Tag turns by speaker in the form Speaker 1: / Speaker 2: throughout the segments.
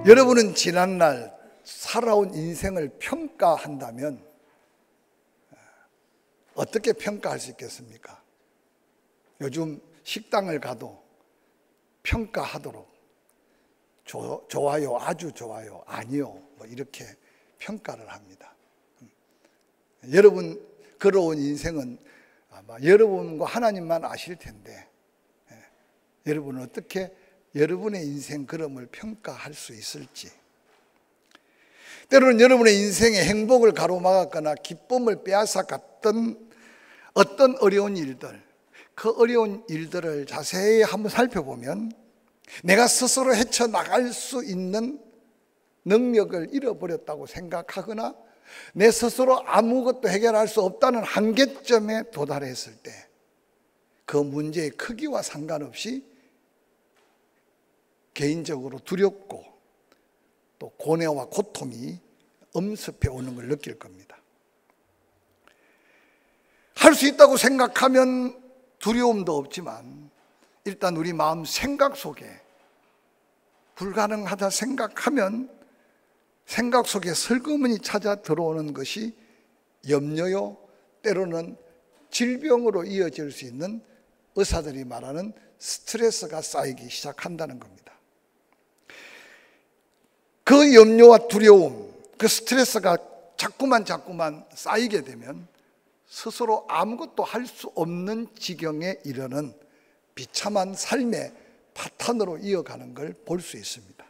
Speaker 1: 여러분은 지난날 살아온 인생을 평가한다면 어떻게 평가할 수 있겠습니까? 요즘 식당을 가도 평가하도록 좋아요, 아주 좋아요, 아니요, 뭐 이렇게 평가를 합니다. 여러분 걸어온 인생은 아마 여러분과 하나님만 아실 텐데, 여러분은 어떻게 여러분의 인생 걸음을 평가할 수 있을지. 때로는 여러분의 인생의 행복을 가로막았거나 기쁨을 빼앗아갔던 어떤 어려운 일들, 그 어려운 일들을 자세히 한번 살펴보면 내가 스스로 헤쳐나갈 수 있는 능력을 잃어버렸다고 생각하거나 내 스스로 아무것도 해결할 수 없다는 한계점에 도달했을 때 그 문제의 크기와 상관없이 개인적으로 두렵고 또 고뇌와 고통이 엄습해 오는 걸 느낄 겁니다. 할 수 있다고 생각하면 두려움도 없지만 일단 우리 마음 생각 속에 불가능하다 생각하면 생각 속에 슬그머니 찾아 들어오는 것이 염려요, 때로는 질병으로 이어질 수 있는 의사들이 말하는 스트레스가 쌓이기 시작한다는 겁니다. 그 염려와 두려움, 그 스트레스가 자꾸만 쌓이게 되면 스스로 아무것도 할 수 없는 지경에 이르는 비참한 삶의 파탄으로 이어가는 걸 볼 수 있습니다.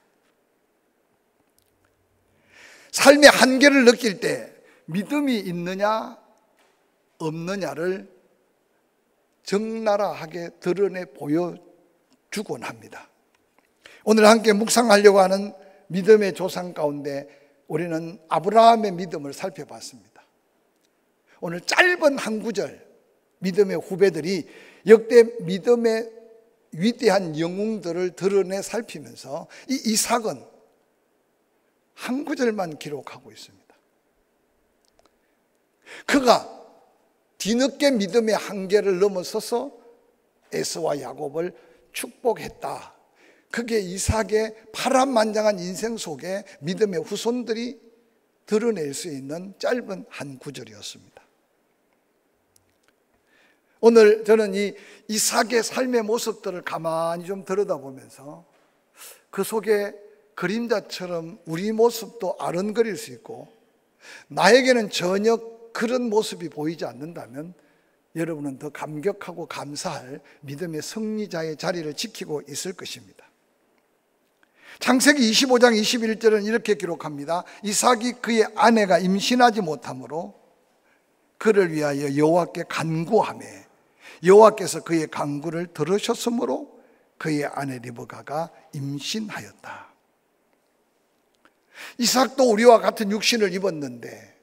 Speaker 1: 삶의 한계를 느낄 때 믿음이 있느냐 없느냐를 적나라하게 드러내 보여주곤 합니다. 오늘 함께 묵상하려고 하는 믿음의 조상 가운데 우리는 아브라함의 믿음을 살펴봤습니다. 오늘 짧은 한 구절, 믿음의 후배들이 역대 믿음의 위대한 영웅들을 드러내 살피면서 이 이삭은 한 구절만 기록하고 있습니다. 그가 뒤늦게 믿음의 한계를 넘어서서 에서와 야곱을 축복했다. 그게 이삭의 파란만장한 인생 속에 믿음의 후손들이 드러낼 수 있는 짧은 한 구절이었습니다. 오늘 저는 이 이삭의 삶의 모습들을 가만히 좀 들여다보면서 그 속에 그림자처럼 우리 모습도 아른거릴 수 있고 나에게는 전혀 그런 모습이 보이지 않는다면 여러분은 더 감격하고 감사할 믿음의 승리자의 자리를 지키고 있을 것입니다. 창세기 25장 21절은 이렇게 기록합니다. 이삭이 그의 아내가 임신하지 못하므로 그를 위하여 여호와께 간구하며 여호와께서 그의 간구를 들으셨으므로 그의 아내 리브가가 임신하였다. 이삭도 우리와 같은 육신을 입었는데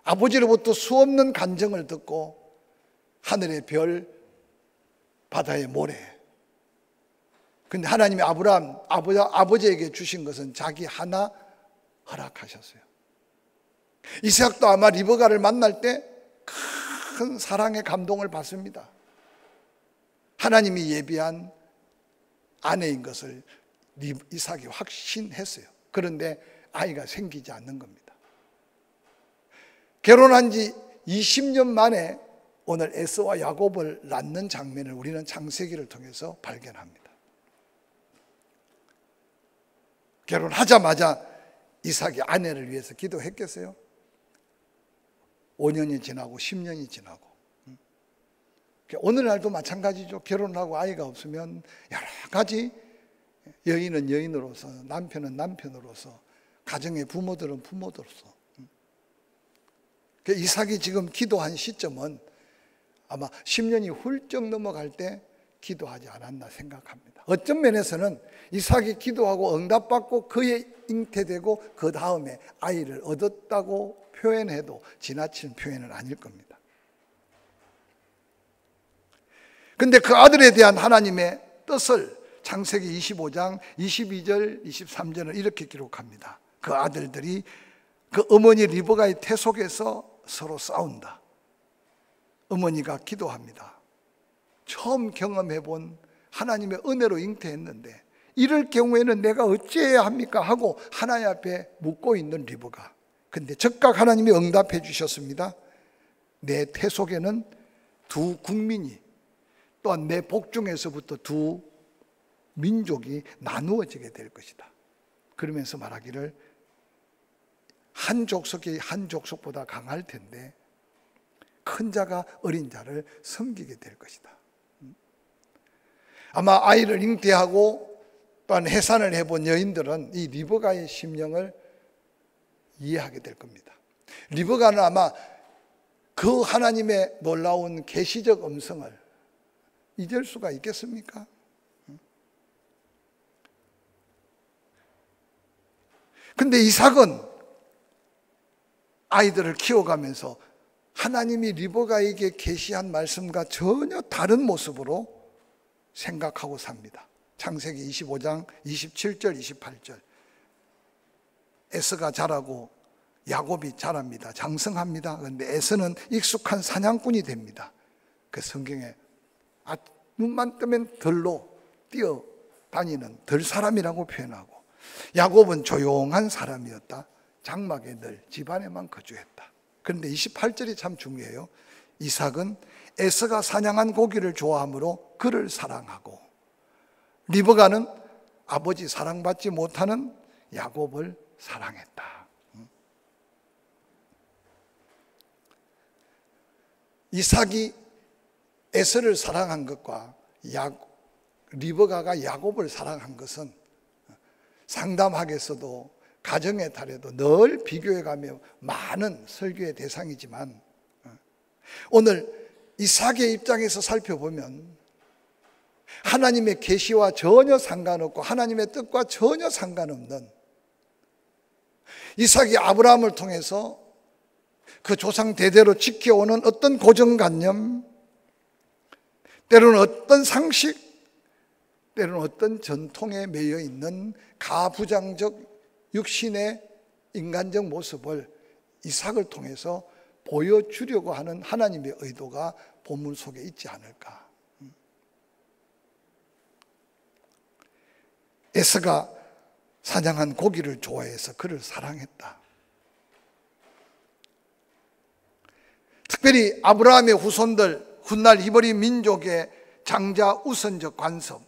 Speaker 1: 아버지로부터 수없는 간증을 듣고 하늘의 별, 바다의 모래, 근데 하나님이 아브라함 아버지에게 주신 것은 자기 하나 허락하셨어요. 이삭도 아마 리브가를 만날 때 큰 사랑의 감동을 받습니다. 하나님이 예비한 아내인 것을 이삭이 확신했어요. 그런데 아이가 생기지 않는 겁니다. 결혼한 지 20년 만에 오늘 에서와 야곱을 낳는 장면을 우리는 창세기를 통해서 발견합니다. 결혼하자마자 이삭이 아내를 위해서 기도했겠어요? 5년이 지나고 10년이 지나고 오늘날도 마찬가지죠. 결혼하고 아이가 없으면 여러 가지 여인은 여인으로서 남편은 남편으로서 가정의 부모들은 부모들로서 이삭이 지금 기도한 시점은 아마 10년이 훌쩍 넘어갈 때 기도하지 않았나 생각합니다. 어떤 면에서는 이삭이 기도하고 응답받고 그에 잉태되고 그 다음에 아이를 얻었다고 표현해도 지나친 표현은 아닐 겁니다. 근데 그 아들에 대한 하나님의 뜻을 창세기 25장 22절 23절은 이렇게 기록합니다. 그 아들들이 그 어머니 리브가의 태 속에서 서로 싸운다. 어머니가 기도합니다. 처음 경험해본 하나님의 은혜로 잉태했는데 이럴 경우에는 내가 어찌해야 합니까? 하고 하나님 앞에 묻고 있는 리브가. 근데 즉각 하나님이 응답해 주셨습니다. 내 태 속에는 두 국민이, 또한 내 복중에서부터 두 민족이 나누어지게 될 것이다. 그러면서 말하기를 한 족속이 한 족속보다 강할 텐데 큰 자가 어린 자를 섬기게 될 것이다. 아마 아이를 잉태하고 또한 해산을 해본 여인들은 이 리브가의 심령을 이해하게 될 겁니다. 리브가는 아마 그 하나님의 놀라운 계시적 음성을 잊을 수가 있겠습니까? 근데 이삭은 아이들을 키워가면서 하나님이 리브가에게 계시한 말씀과 전혀 다른 모습으로 생각하고 삽니다. 창세기 25장 27절 28절. 에서가 자라고 야곱이 자랍니다. 장성합니다. 그런데 에서는 익숙한 사냥꾼이 됩니다. 그 성경에 눈만 뜨면 들로 뛰어다니는 들사람이라고 표현하고, 야곱은 조용한 사람이었다. 장막에 늘 집안에만 거주했다. 그런데 28절이 참 중요해요. 이삭은 에서가 사냥한 고기를 좋아하므로 그를 사랑하고, 리브가는 아버지 사랑받지 못하는 야곱을 사랑했다. 이삭이 에서를 사랑한 것과 리브가가 야곱을 사랑한 것은 상담학에서도 가정의 달에도 늘 비교해가며 많은 설교의 대상이지만, 오늘 이삭의 입장에서 살펴보면 하나님의 계시와 전혀 상관없고 하나님의 뜻과 전혀 상관없는 이삭이 아브라함을 통해서 그 조상 대대로 지켜오는 어떤 고정관념, 때로는 어떤 상식, 때로는 어떤 전통에 매여 있는 가부장적 육신의 인간적 모습을 이삭을 통해서 보여주려고 하는 하나님의 의도가 본문 속에 있지 않을까. 에서가 사냥한 고기를 좋아해서 그를 사랑했다. 특별히 아브라함의 후손들, 훗날 히브리 민족의 장자 우선적 관습,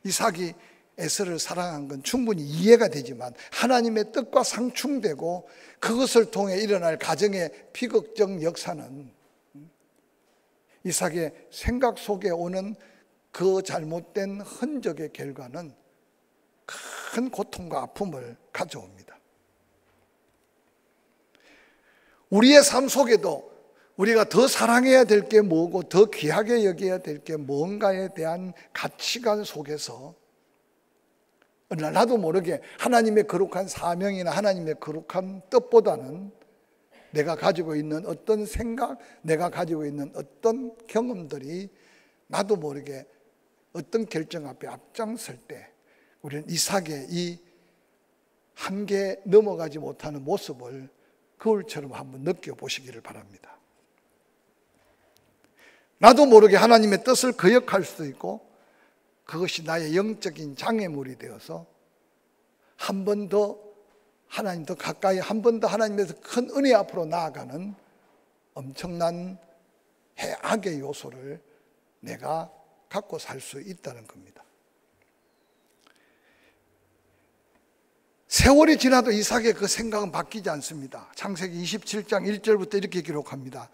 Speaker 1: 이삭이 에서를 사랑한 건 충분히 이해가 되지만 하나님의 뜻과 상충되고 그것을 통해 일어날 가정의 비극적 역사는 이삭의 생각 속에 오는 그 잘못된 흔적의 결과는 큰 고통과 아픔을 가져옵니다. 우리의 삶 속에도 우리가 더 사랑해야 될 게 뭐고 더 귀하게 여겨야 될 게 뭔가에 대한 가치관 속에서 어느 날 나도 모르게 하나님의 거룩한 사명이나 하나님의 거룩한 뜻보다는 내가 가지고 있는 어떤 생각, 내가 가지고 있는 어떤 경험들이 나도 모르게 어떤 결정 앞에 앞장설 때 우리는 이삭의 이 한계 넘어가지 못하는 모습을 거울처럼 한번 느껴보시기를 바랍니다. 나도 모르게 하나님의 뜻을 거역할 수도 있고 그것이 나의 영적인 장애물이 되어서 한 번 더 하나님 더 가까이, 한 번 더 하나님에서 큰 은혜 앞으로 나아가는 엄청난 해악의 요소를 내가 갖고 살 수 있다는 겁니다. 세월이 지나도 이삭의 그 생각은 바뀌지 않습니다. 창세기 27장 1절부터 이렇게 기록합니다.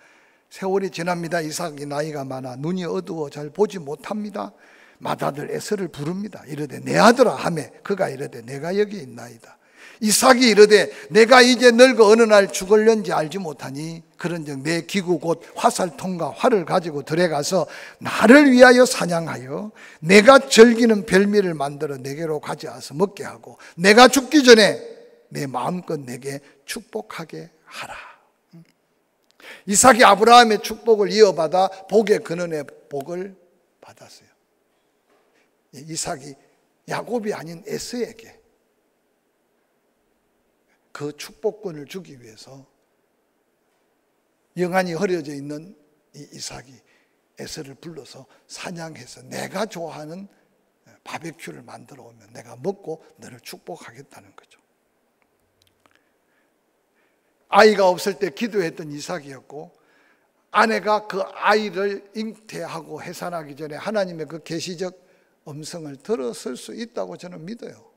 Speaker 1: 세월이 지납니다. 이삭이 나이가 많아 눈이 어두워 잘 보지 못합니다. 맏아들 에서를 부릅니다. 이르되 내 아들아 하매 그가 이르되 내가 여기 있나이다. 이삭이 이르되 내가 이제 늙어 어느 날 죽을는지 알지 못하니 그런즉 내 기구 곧 화살통과 활을 가지고 들에 가서 나를 위하여 사냥하여 내가 즐기는 별미를 만들어 내게로 가져와서 먹게 하고 내가 죽기 전에 내 마음껏 내게 축복하게 하라. 이삭이 아브라함의 축복을 이어받아 복의 근원의 복을 받았어요. 이삭이 야곱이 아닌 에서에게 그 축복권을 주기 위해서 영안이 흐려져 있는 이 이삭이 에서를 불러서 사냥해서 내가 좋아하는 바베큐를 만들어 오면 내가 먹고 너를 축복하겠다는 거죠. 아이가 없을 때 기도했던 이삭이었고, 아내가 그 아이를 잉태하고 해산하기 전에 하나님의 그 계시적 음성을 들었을 수 있다고 저는 믿어요.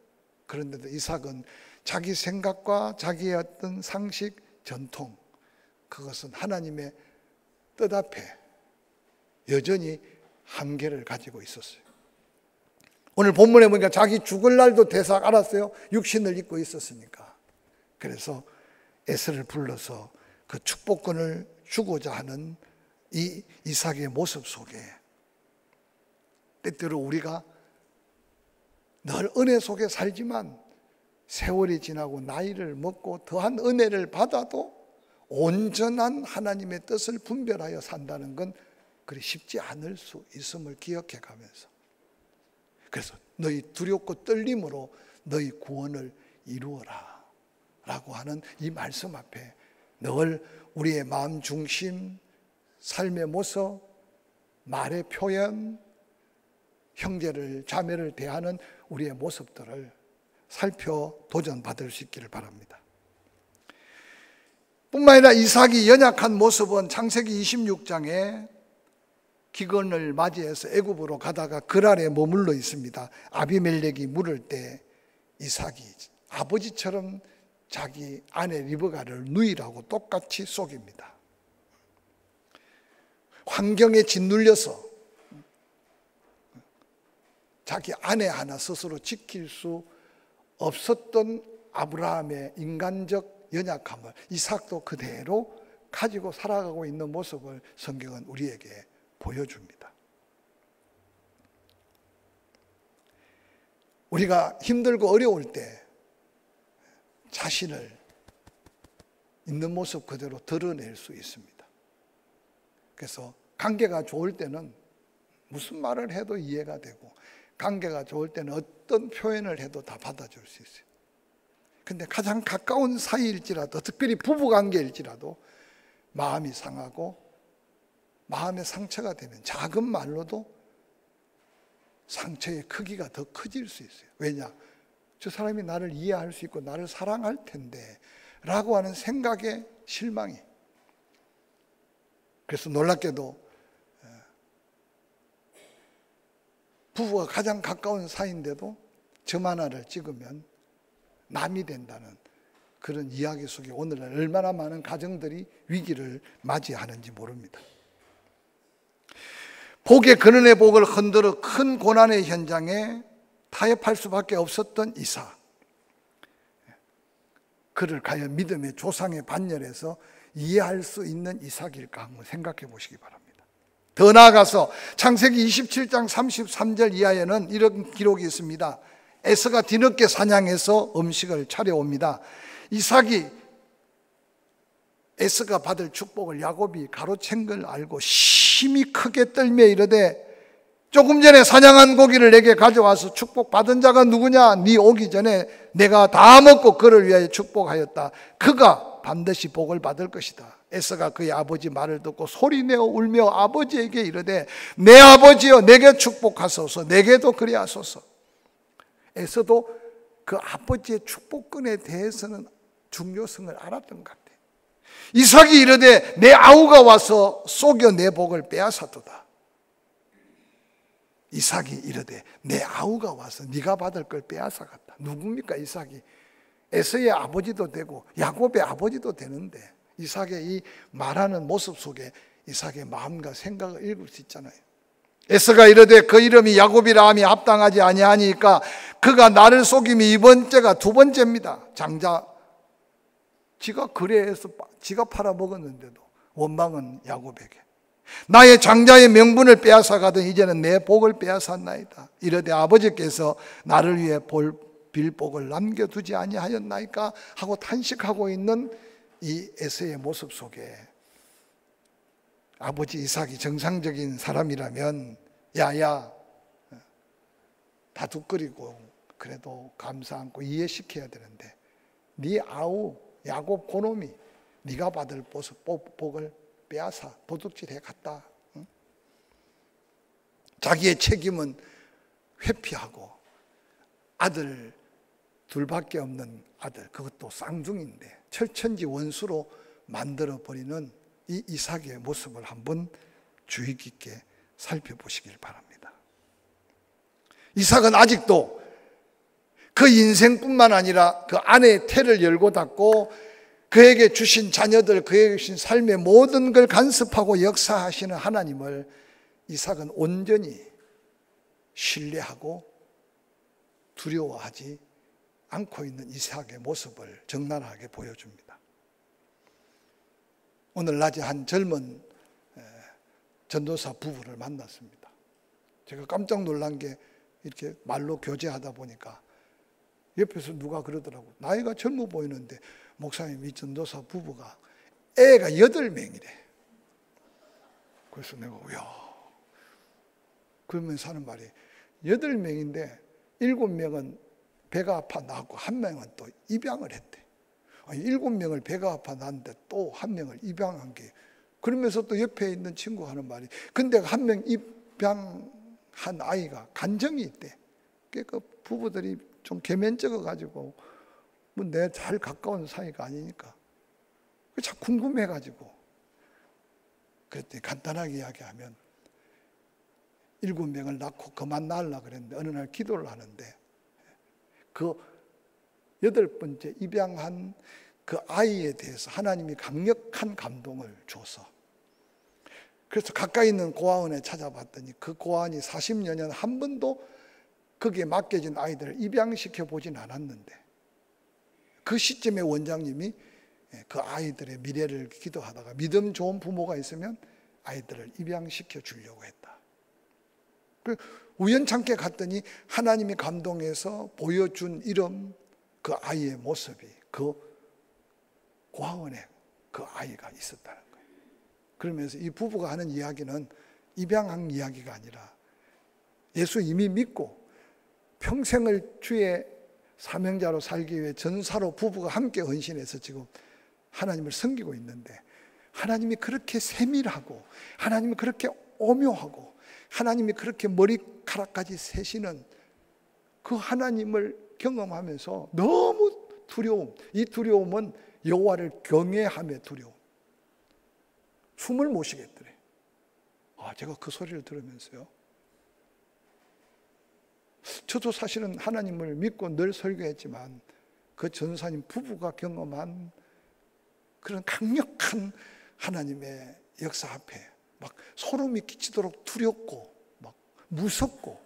Speaker 1: 그런데도 이삭은 자기 생각과 자기의 어떤 상식, 전통, 그것은 하나님의 뜻 앞에 여전히 한계를 가지고 있었어요. 오늘 본문에 보니까 자기 죽을 날도 대삭 알았어요. 육신을 입고 있었으니까. 그래서 에서를 불러서 그 축복권을 주고자 하는 이 이삭의 모습 속에, 때때로 우리가 늘 은혜 속에 살지만 세월이 지나고 나이를 먹고 더한 은혜를 받아도 온전한 하나님의 뜻을 분별하여 산다는 건 그리 쉽지 않을 수 있음을 기억해 가면서, 그래서 너희 두렵고 떨림으로 너희 구원을 이루어라 라고 하는 이 말씀 앞에 늘 우리의 마음 중심, 삶의 모습, 말의 표현, 형제를 자매를 대하는 우리의 모습들을 살펴 도전받을 수 있기를 바랍니다. 뿐만 아니라 이삭이 연약한 모습은 창세기 26장에 기근을 맞이해서 애굽으로 가다가 그랄에 머물러 있습니다. 아비멜렉이 물을 때 이삭이 아버지처럼 자기 아내 리브가를 누이라고 똑같이 속입니다. 환경에 짓눌려서 자기 아내 하나 스스로 지킬 수 없었던 아브라함의 인간적 연약함을 이삭도 그대로 가지고 살아가고 있는 모습을 성경은 우리에게 보여줍니다. 우리가 힘들고 어려울 때 자신을 있는 모습 그대로 드러낼 수 있습니다. 그래서 관계가 좋을 때는 무슨 말을 해도 이해가 되고, 관계가 좋을 때는 어떤 표현을 해도 다 받아줄 수 있어요. 근데 가장 가까운 사이일지라도, 특별히 부부관계일지라도 마음이 상하고 마음의 상처가 되면 작은 말로도 상처의 크기가 더 커질 수 있어요. 왜냐? 저 사람이 나를 이해할 수 있고 나를 사랑할 텐데 라고 하는 생각의 실망이. 그래서 놀랍게도 부부가 가장 가까운 사이인데도 점 하나를 찍으면 남이 된다는 그런 이야기 속에 오늘날 얼마나 많은 가정들이 위기를 맞이하는지 모릅니다. 복의 근원의 복을 흔들어 큰 고난의 현장에 타협할 수밖에 없었던 이삭, 그를 과연 믿음의 조상의 반열에서 이해할 수 있는 이삭일까 한번 생각해 보시기 바랍니다. 더 나아가서 창세기 27장 33절 이하에는 이런 기록이 있습니다. 에서가 뒤늦게 사냥해서 음식을 차려옵니다. 이삭이 에서가 받을 축복을 야곱이 가로챈 걸 알고 심히 크게 떨며 이르되, 조금 전에 사냥한 고기를 내게 가져와서 축복받은 자가 누구냐? 네 오기 전에 내가 다 먹고 그를 위하여 축복하였다. 그가 반드시 복을 받을 것이다. 에서가 그의 아버지 말을 듣고 소리내어 울며 아버지에게 이르되, 내 아버지여 내게 축복하소서, 내게도 그리 하소서. 에서도 그 아버지의 축복권에 대해서는 중요성을 알았던 것 같아요. 이삭이 이르되, 내 아우가 와서 속여 내 복을 빼앗았도다. 이삭이 이르되, 내 아우가 와서 네가 받을 걸 빼앗아갔다. 누굽니까? 이삭이 에서의 아버지도 되고 야곱의 아버지도 되는데, 이삭의 이 말하는 모습 속에 이삭의 마음과 생각을 읽을 수 있잖아요. 에서가 이르되, 그 이름이 야곱이라 함이 합당하지 아니하니까 그가 나를 속임이 이번째가 두 번째입니다. 장자 지가 거래해서 지가 팔아먹었는데도 원망은 야곱에게. 나의 장자의 명분을 빼앗아가던 이제는 내 복을 빼앗았나이다. 이르되, 아버지께서 나를 위해 빌 복을 남겨두지 아니하였나이까 하고 탄식하고 있는 이 에서의 모습 속에 아버지 이삭이 정상적인 사람이라면 야야 다투거리고 그래도 감사 안고 이해시켜야 되는데, 네 아우 야곱 고놈이 네가 받을 복을 빼앗아 도둑질해 갔다. 자기의 책임은 회피하고 아들 둘밖에 없는 아들, 그것도 쌍둥이인데 철천지 원수로 만들어버리는 이 이삭의 모습을 한번 주의 깊게 살펴보시길 바랍니다. 이삭은 아직도 그 인생뿐만 아니라 그 아내의 태를 열고 닫고 그에게 주신 자녀들, 그에게 주신 삶의 모든 걸 간섭하고 역사하시는 하나님을 이삭은 온전히 신뢰하고 두려워하지 않고 있는 이삭의 모습을 적나라하게 보여줍니다. 오늘 낮에 한 젊은 전도사 부부를 만났습니다. 제가 깜짝 놀란 게 이렇게 말로 교제하다 보니까 옆에서 누가 그러더라고. 나이가 젊어 보이는데 목사님, 이 전도사 부부가 애가 8명이래. 그래서 내가 그러면서 하는 말이 8명인데 7명은 배가 아파 낳았고 1명은 또 입양을 했대. 아니, 7명을 배가 아파 낳았는데 또 1명을 입양한 게, 그러면서 또 옆에 있는 친구가 하는 말이, 근데 1명 입양한 아이가 간정이 있대. 그 부부들이 좀 계면쩍어 가지고 뭐 내 잘 가까운 사이가 아니니까 참 궁금해 가지고 그랬더니 간단하게 이야기하면 7명을 낳고 그만 낳으려고 그랬는데 어느 날 기도를 하는데 그 8번째 입양한 그 아이에 대해서 하나님이 강력한 감동을 줘서, 그래서 가까이 있는 고아원에 찾아봤더니 그 고아원이 40여 년 한 번도 거기에 맡겨진 아이들을 입양시켜 보진 않았는데, 그 시점에 원장님이 그 아이들의 미래를 기도하다가 믿음 좋은 부모가 있으면 아이들을 입양시켜 주려고 했다. 우연찮게 갔더니 하나님이 감동해서 보여준 이름, 그 아이의 모습이 그 고아원에 그 아이가 있었다는 거예요. 그러면서 이 부부가 하는 이야기는 입양한 이야기가 아니라 예수 이미 믿고 평생을 주의 사명자로 살기 위해 전사로 부부가 함께 헌신해서 지금 하나님을 섬기고 있는데, 하나님이 그렇게 세밀하고 하나님이 그렇게 오묘하고 하나님이 그렇게 머리카락까지 세시는 그 하나님을 경험하면서 너무 두려움, 이 두려움은 여호와를 경외함의 두려움, 숨을 못 쉬겠더래. 제가 그 소리를 들으면서요, 저도 사실은 하나님을 믿고 늘 설교했지만 그 전사님 부부가 경험한 그런 강력한 하나님의 역사 앞에 막 소름이 끼치도록 두렵고 막 무섭고,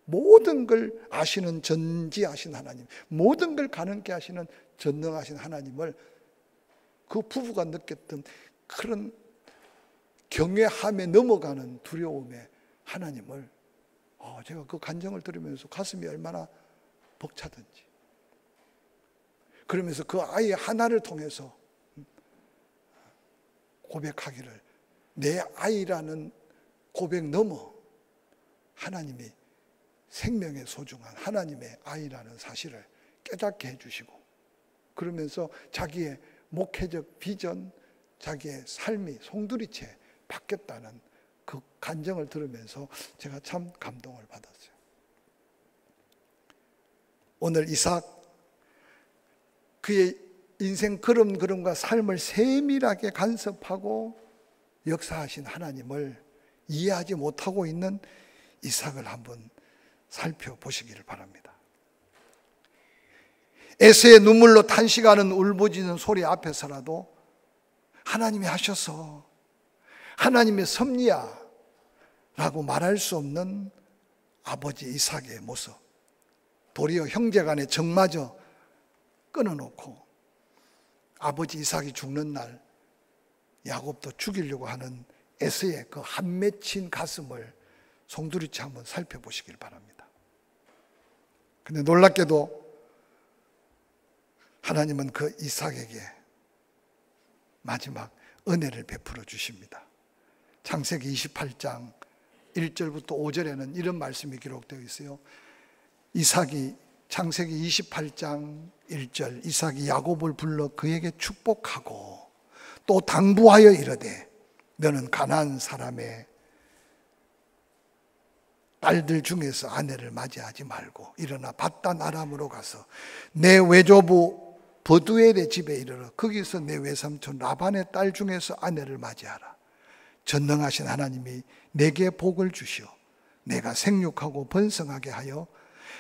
Speaker 1: 모든 걸 아시는 전지하신 하나님, 모든 걸 가능케 하시는 전능하신 하나님을 그 부부가 느꼈던 그런 경외함에 넘어가는 두려움의 하나님을 제가 그 간증을 들으면서 가슴이 얼마나 벅차든지, 그러면서 그 아이 하나를 통해서 고백하기를, 내 아이라는 고백 넘어 하나님이 생명의 소중한 하나님의 아이라는 사실을 깨닫게 해주시고, 그러면서 자기의 목회적 비전, 자기의 삶이 송두리째 바뀌었다는 그 간증을 들으면서 제가 참 감동을 받았어요. 오늘 이삭, 그의 인생 걸음걸음과 삶을 세밀하게 간섭하고 역사하신 하나님을 이해하지 못하고 있는 이삭을 한번 살펴보시기를 바랍니다. 에서의 눈물로 탄식하는 울부짖는 소리 앞에서라도 하나님이 하셔서 하나님의 섭리야 라고 말할 수 없는 아버지 이삭의 모습, 도리어 형제간의 정마저 끊어놓고 아버지 이삭이 죽는 날 야곱도 죽이려고 하는 에서의 그 한 맺힌 가슴을 송두리째 한번 살펴보시길 바랍니다. 근데 놀랍게도 하나님은 그 이삭에게 마지막 은혜를 베풀어 주십니다. 창세기 28장 1절부터 5절에는 이런 말씀이 기록되어 있어요. 이삭이, 창세기 28장 1절, 이삭이 야곱을 불러 그에게 축복하고 또 당부하여 이르되 너는 가나안 사람의 딸들 중에서 아내를 맞이하지 말고 일어나 밧단 아람으로 가서 내 외조부 버두엘의 집에 이르러 거기서 내 외삼촌 라반의 딸 중에서 아내를 맞이하라. 전능하신 하나님이 내게 복을 주시오 내가 생육하고 번성하게 하여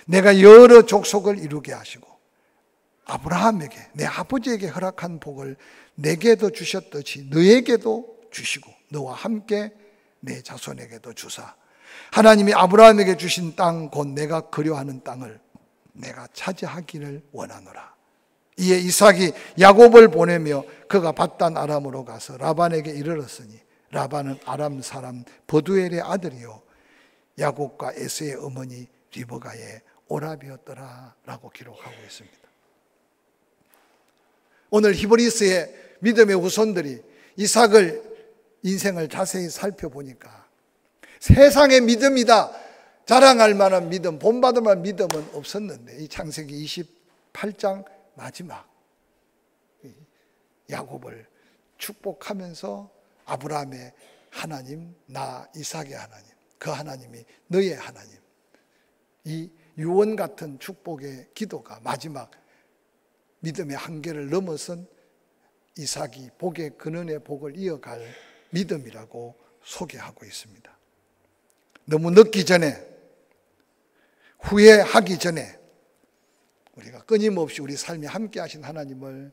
Speaker 1: 내가 여러 족속을 이루게 하시고 아브라함에게 내 아버지에게 허락한 복을 내게도 주셨듯이 너에게도 주시고 너와 함께 내 자손에게도 주사 하나님이 아브라함에게 주신 땅 곧 내가 그려하는 땅을 내가 차지하기를 원하노라. 이에 이삭이 야곱을 보내며 그가 밧단 아람으로 가서 라반에게 이르렀으니 라반은 아람 사람 버두엘의 아들이요 야곱과 에서의 어머니 리브가의 오라비였더라 라고 기록하고 있습니다. 오늘 히브리서의 믿음의 후손들이 이삭을 인생을 자세히 살펴보니까 세상의 믿음이다 자랑할 만한 믿음, 본받을 만한 믿음은 없었는데 이 창세기 28장 마지막 야곱을 축복하면서 아브라함의 하나님, 나 이삭의 하나님, 그 하나님이 너의 하나님, 이 유언 같은 축복의 기도가 마지막 믿음의 한계를 넘어선 이삭이 복의 근원의 복을 이어갈 믿음이라고 소개하고 있습니다. 너무 늦기 전에, 후회하기 전에 우리가 끊임없이 우리 삶에 함께 하신 하나님을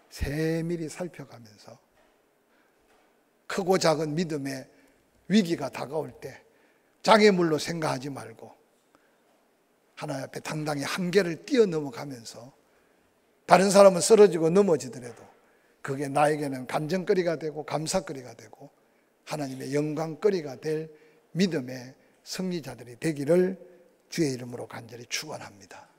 Speaker 1: 세밀히 살펴가면서 크고 작은 믿음의 위기가 다가올 때 장애물로 생각하지 말고 하나님 앞에 당당히 한계를 뛰어넘어가면서 다른 사람은 쓰러지고 넘어지더라도 그게 나에게는 간증거리가 되고 감사거리가 되고 하나님의 영광거리가 될 믿음의 승리자들이 되기를 주의 이름으로 간절히 축원합니다.